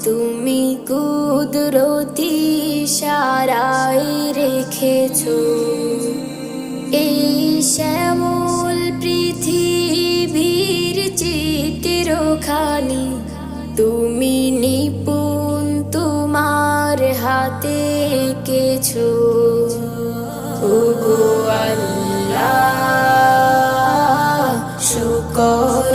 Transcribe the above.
তুমি কুদরতি ইশারায় রেখেছো এই শ্যামল পৃথিবীর চিত্রখানি। তুমি নিপুণ তোমার হাতে এঁকেছো। ওগো আল্লাহ, শুকর